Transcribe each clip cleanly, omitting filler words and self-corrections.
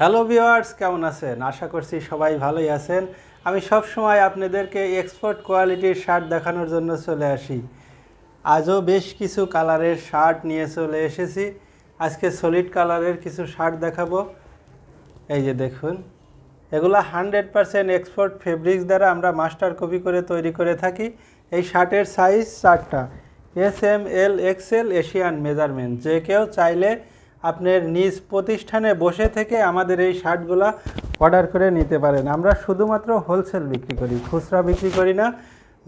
Hello viewers, কেমন আছেন? আশা করছি সবাই ভালোই আছেন। আমি সব সময় আপনাদেরকে এক্সপোর্ট কোয়ালিটির শার্ট দেখানোর জন্য চলে আসি। আজও বেশ কিছু কালারের শার্ট নিয়ে চলে এসেছি। আজকে সলিড কালারের কিছু শার্ট দেখাবো। এই যে দেখুন, এগুলো 100% এক্সপোর্ট ফেব্রিক্স দ্বারা আমরা মাস্টার কপি করে তৈরি করে থাকি। এই শার্টের সাইজ 4টা, এস, এম, এল, এক্সেল, এশিয়ান মেজারমেন্ট। যে কেউ চাইলে আপনার নিজ প্রতিষ্ঠানে বসে থেকে আমাদের এই শার্টগুলো অর্ডার করে নিতে পারেন। আমরা শুধুমাত্র হোলসেল বিক্রি করি, খুচরা বিক্রি করি না।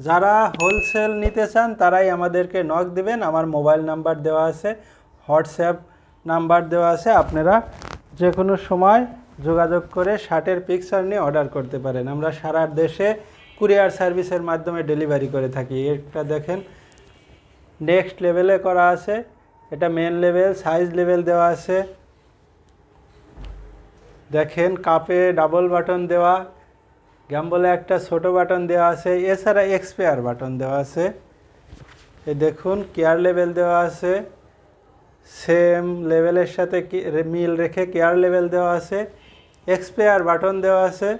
যারা হোলসেল নিতে চান তারাই আমাদেরকে নক দেবেন। আমার মোবাইল নাম্বার দেওয়া আছে, হোয়াটসঅ্যাপ নাম্বার দেওয়া আছে। আপনারা যে কোনো সময় যোগাযোগ করে শার্টের পিকচার নিয়ে অর্ডার করতে পারেন। আমরা সারা দেশে কুরিয়ার সার্ভিসের মাধ্যমে ডেলিভারি করে থাকি। এটা দেখেন, নেক্সট লেভেলে করা আছে। এটা মেন লেভেল, সাইজ লেভেল দেওয়া আছে। দেখেন, কাপে ডাবল বাটন দেওয়া, গ্যাম্বলে একটা ছোট বাটন দেওয়া আছে, এছাড়া এক্সপায়ার বাটন দেওয়া আছে। এই দেখুন, কেয়ার লেভেল দেওয়া আছে, সেম লেভেলের সাথে মিল রেখে কেয়ার লেভেল দেওয়া আছে। এক্সপায়ার বাটন দেওয়া আছে,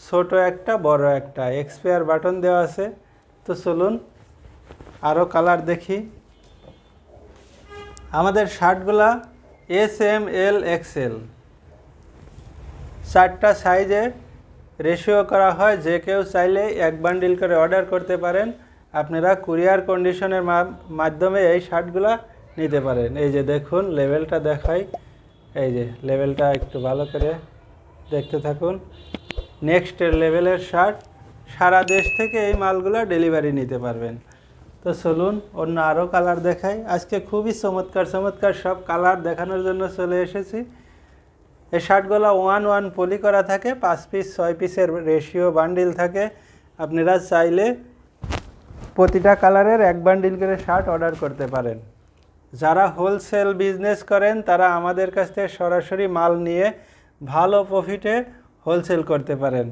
ছোট একটা বড় একটা এক্সপায়ার বাটন দেওয়া আছে। তো চলুন আরও কালার দেখি। আমাদের শার্টগুলা এস, এম, এল, এক্সেল 4টা সাইজে রেশিও করা হয়। যে কেউ চাইলে এক বান্ডিল করে অর্ডার করতে পারেন। আপনারা কুরিয়ার কন্ডিশনের মাধ্যমে এই শার্টগুলা নিতে পারেন। এই যে দেখুন, লেভেলটা দেখাই। এই যে লেভেলটা একটু ভালো করে দেখতে থাকুন। নেক্সটের লেভেলের শার্ট, সারা দেশ থেকে এই মালগুলো ডেলিভারি নিতে পারবেন। তো চলুন অন্য আরও কালার দেখাই। আজকে খুবই চমৎকার চমৎকার সব কালার দেখানোর জন্য চলে এসেছি। এই শার্টগুলো 1-1 পলি করা থাকে, 5 পিস 6 পিসের রেশিও বান্ডিল থাকে। আপনারা চাইলে প্রতিটা কালারের এক বান্ডিল করে শার্ট অর্ডার করতে পারেন। যারা হোলসেল বিজনেস করেন তারা আমাদের কাছ থেকে সরাসরি মাল নিয়ে ভালো প্রফিটে হোলসেল করতে পারেন।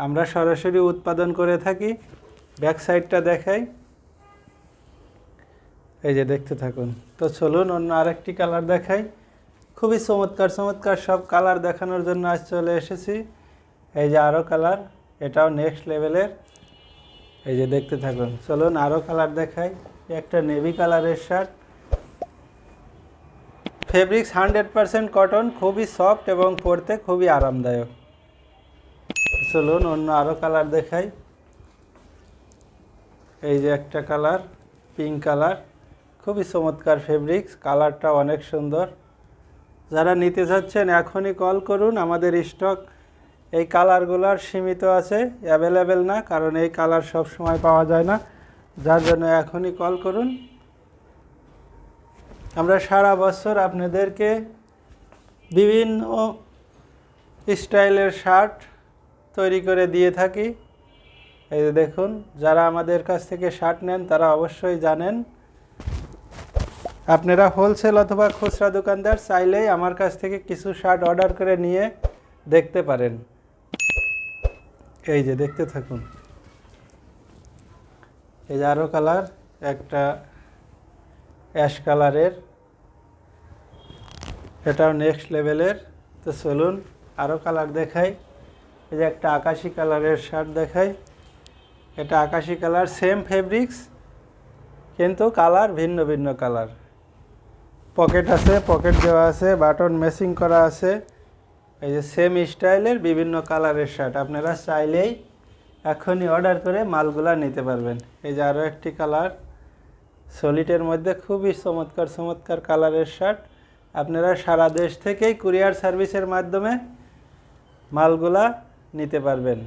আমরা সরাসরি উৎপাদন করে থাকি। ব্যাক সাইডটা দেখাই। এই যে দেখতে থাকুন। তো চলুন অন্য আরেকটি কালার দেখাই। খুবই চমৎকার চমৎকার সব কালার দেখানোর জন্য আজ চলে এসেছি। এই যে আরও কালার, এটাও নেক্সট লেভেলের। এই যে দেখতে থাকুন। চলুন আরও কালার দেখাই। একটা নেভি কালারের শার্ট, ফেব্রিক্স 100% কটন, খুবই সফট এবং পরতে খুবই আরামদায়ক। চলুন অন্য আরও কালার দেখাই। এই যে একটা কালার, পিঙ্ক কালার, খুবই চমৎকার ফেব্রিক্স, কালারটা অনেক সুন্দর। যারা নিতে চাচ্ছেন এখনই কল করুন। আমাদের স্টক এই কালারগুলোর সীমিত আছে, অ্যাভেলেবেল না, কারণ এই কালার সব সময় পাওয়া যায় না। যার জন্য এখনই কল করুন। আমরা সারা বছর আপনাদেরকে বিভিন্ন স্টাইলের শার্ট তৈরি করে দিয়ে থাকি। এই যে দেখুন, যারা আমাদের কাছ থেকে শার্ট নেন তারা অবশ্যই জানেন। আপনারা হোলসেল অথবা খুচরা দোকানদার চাইলেই আমার কাছ থেকে কিছু শার্ট অর্ডার করে নিয়ে দেখতে পারেন। এই যে দেখতে থাকুন। এই যে আরও কালার, একটা অ্যাশ কালারের, এটাও নেক্সট লেভেলের। তো চলুন আরও কালার দেখাই। এই যে একটা আকাশি কালারের শার্ট দেখাই। এটা আকাশি কালার, সেম ফেব্রিক্স কিন্তু কালার ভিন্ন ভিন্ন কালার। পকেট আছে, পকেট দেওয়া আছে, বাটন ম্যাচিং করা আছে। এই যে সেম স্টাইলের বিভিন্ন কালারের শার্ট আপনারা চাইলেই এখনই অর্ডার করে মালগুলা নিতে পারবেন। এই যে আরও একটি কালার, সলিডের মধ্যে খুবই চমৎকার চমৎকার কালারের শার্ট। আপনারা সারা দেশ থেকেই কুরিয়ার সার্ভিসের মাধ্যমে মালগুলা নিতে পারবেন।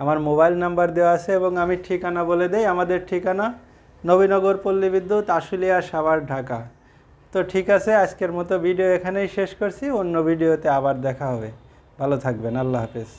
আমার মোবাইল নাম্বার দেওয়া আছে এবং আমি ঠিকানা বলে দেই। আমাদের ঠিকানা নবীনগর পল্লী বিদ্যুৎ, আশুলিয়া, সাভার, ঢাকা। তো ঠিক আছে, আজকের মতো ভিডিও এখানেই শেষ করছি। অন্য ভিডিওতে আবার দেখা হবে। ভালো থাকবেন। আল্লাহ হাফেজ।